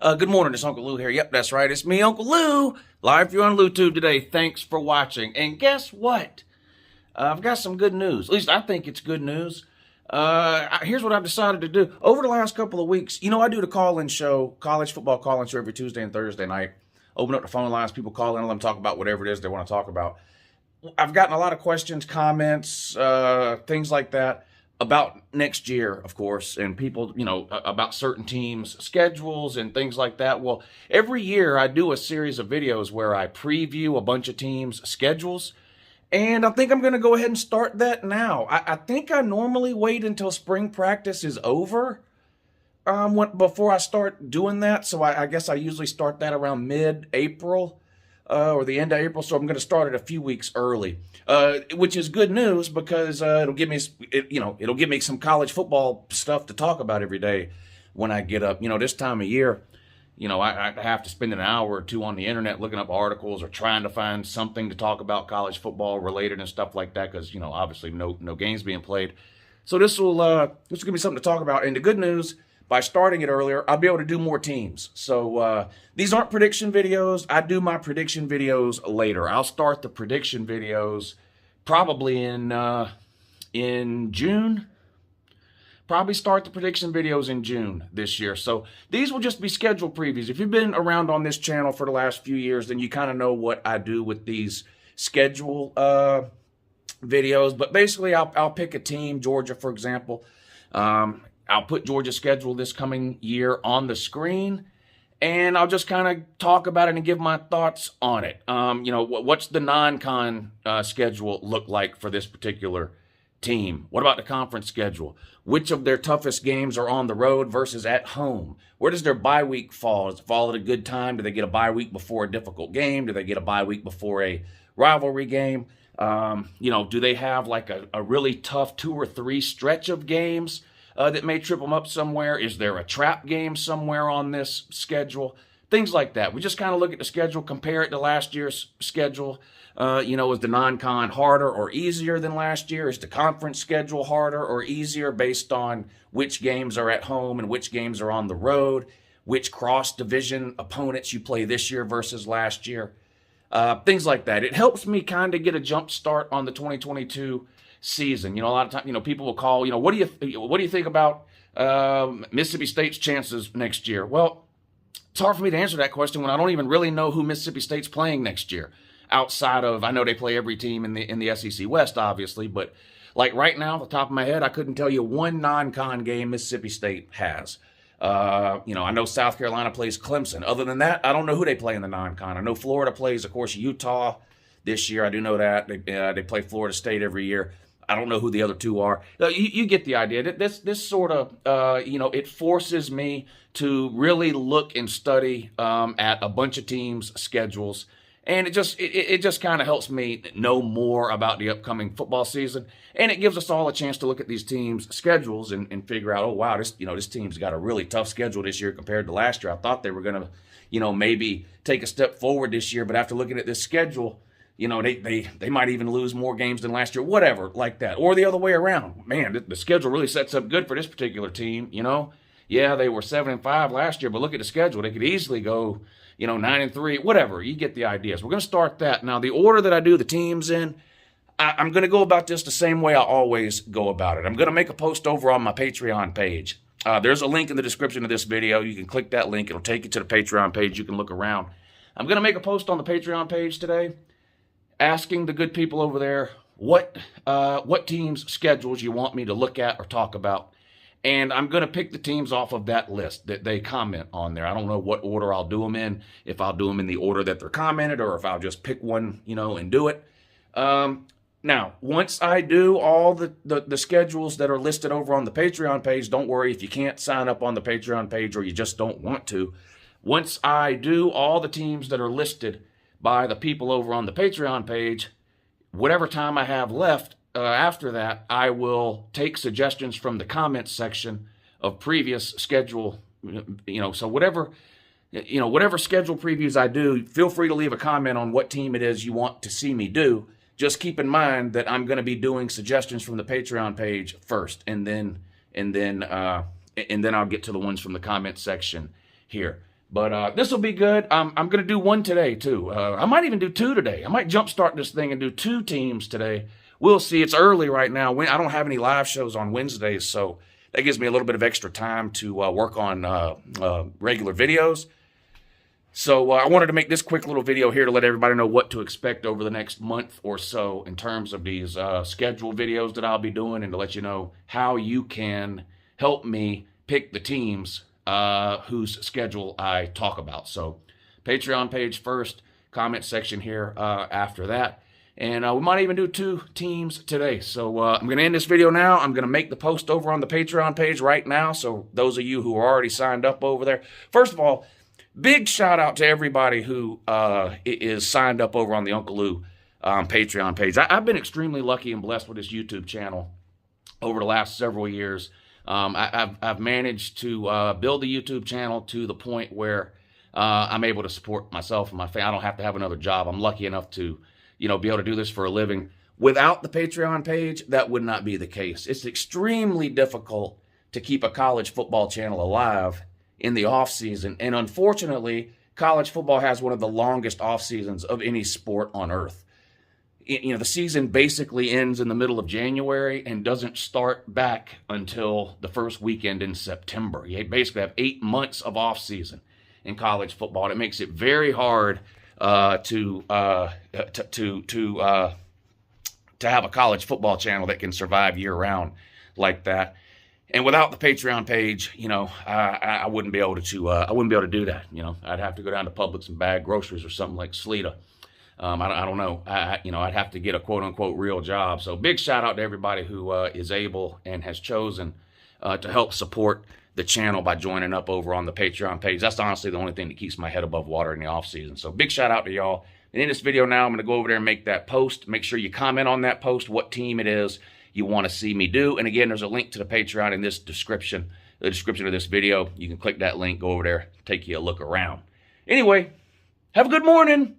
Good morning, it's Uncle Lou here. Yep, that's right. It's me, Uncle Lou, live for you on LouTube today. Thanks for watching. And guess what? I've got some good news. At least I think it's good news. Here's what I've decided to do. Over the last couple of weeks, I do the call-in show, college football call-in show every Tuesday and Thursday night. Open up the phone lines, people call in, let them talk about whatever it is they want to talk about. I've gotten a lot of questions, comments, things like that about next year, of course, and people, about certain teams' schedules and things like that. Well, every year I do a series of videos where I preview a bunch of teams' schedules, and I think I'm going to go ahead and start that now. I think I normally wait until spring practice is over before I start doing that, so I guess I usually start that around mid-April. Or the end of April, so I'm going to start it a few weeks early, which is good news because it'll give me some college football stuff to talk about every day when I get up. This time of year, I have to spend an hour or two on the internet looking up articles or trying to find something to talk about college football related and stuff like that because obviously no games being played. So this will give me something to talk about. And the good news, by starting it earlier, I'll be able to do more teams. So these aren't prediction videos. I do my prediction videos later. I'll start the prediction videos probably in June. Probably start the prediction videos in June this year. So these will just be scheduled previews. If you've been around on this channel for the last few years, then you kind of know what I do with these schedule videos. But basically, I'll pick a team, Georgia, for example. I'll put Georgia's schedule this coming year on the screen, and I'll just kind of talk about it and give my thoughts on it. What's the non-con schedule look like for this particular team? What about the conference schedule? Which of their toughest games are on the road versus at home? Where does their bye week fall? Does it fall at a good time? Do they get a bye week before a difficult game? Do they get a bye week before a rivalry game? Do they have like a really tough 2 or 3 stretch of games that may trip them up somewhere? Is there a trap game somewhere on this schedule? Things like that. We just kind of look at the schedule, compare it to last year's schedule. Is the non-con harder or easier than last year? Is the conference schedule harder or easier based on which games are at home and which games are on the road? Which cross-division opponents you play this year versus last year? Things like that. It helps me kind of get a jump start on the 2022 season. A lot of times, people will call, what do you think about Mississippi State's chances next year? Well, it's hard for me to answer that question when I don't even really know who Mississippi State's playing next year. Outside of, I know they play every team in the SEC West, obviously, but like right now, off the top of my head, I couldn't tell you one non-con game Mississippi State has. I know South Carolina plays Clemson. Other than that, I don't know who they play in the non-con. I know Florida plays, of course, Utah this year. I do know that. They play Florida State every year. I don't know who the other two are. You get the idea. This sort of, it forces me to really look and study at a bunch of teams' schedules. And it just kind of helps me know more about the upcoming football season. And it gives us all a chance to look at these teams' schedules and figure out, oh, wow, this team's got a really tough schedule this year compared to last year. I thought they were going to, maybe take a step forward this year. But after looking at this schedule, they might even lose more games than last year, whatever, like that. Or the other way around. Man, the schedule really sets up good for this particular team, Yeah, they were 7-5 last year, but look at the schedule. They could easily go, 9-3, whatever. You get the idea. So we're going to start that. Now, the order that I do the teams in, I'm going to go about this the same way I always go about it. I'm going to make a post over on my Patreon page. There's a link in the description of this video. You can click that link. It'll take you to the Patreon page. You can look around. I'm going to make a post on the Patreon page today asking the good people over there what teams' schedules you want me to look at or talk about. And I'm going to pick the teams off of that list that they comment on there. I don't know what order I'll do them in, if I'll do them in the order that they're commented or if I'll just pick one, and do it. Now, once I do all the schedules that are listed over on the Patreon page, don't worry if you can't sign up on the Patreon page or you just don't want to. Once I do all the teams that are listed by the people over on the Patreon page, whatever time I have left after that, I will take suggestions from the comments section of previous schedule, so whatever schedule previews I do, feel free to leave a comment on what team it is you want to see me do. Just keep in mind that I'm going to be doing suggestions from the Patreon page first, and then I'll get to the ones from the comment section here. But this will be good. I'm going to do one today, too. I might even do two today. I might jumpstart this thing and do two teams today. We'll see. It's early right now. I don't have any live shows on Wednesdays, so that gives me a little bit of extra time to work on regular videos. So I wanted to make this quick little video here to let everybody know what to expect over the next month or so in terms of these scheduled videos that I'll be doing, and to let you know how you can help me pick the teams whose schedule I talk about. So Patreon page first, comment section here after that. And we might even do two teams today. So I'm going to end this video now. I'm going to make the post over on the Patreon page right now. So those of you who are already signed up over there, first of all, big shout out to everybody who is signed up over on the Uncle Lou Patreon page. I've been extremely lucky and blessed with this YouTube channel over the last several years. I've managed to build the YouTube channel to the point where I'm able to support myself and my family. I don't have to have another job. I'm lucky enough to, be able to do this for a living. Without the Patreon page, that would not be the case. It's extremely difficult to keep a college football channel alive in the off season, and unfortunately, college football has one of the longest off seasons of any sport on earth. The season basically ends in the middle of January and doesn't start back until the first weekend in September. You basically have 8 months of off season in college football, and it makes it very hard to have a college football channel that can survive year round like that. And without the Patreon page, I wouldn't be able to. I wouldn't be able to do that. I'd have to go down to Publix and bag groceries or something like Sleeta. I don't know. I'd have to get a quote unquote real job. So big shout out to everybody who is able and has chosen to help support the channel by joining up over on the Patreon page. That's honestly the only thing that keeps my head above water in the off season. So big shout out to y'all. And in this video now, I'm going to go over there and make that post. Make sure you comment on that post what team it is you want to see me do. And again, there's a link to the Patreon in this description, the description of this video. You can click that link, go over there, take you a look around. Anyway, have a good morning.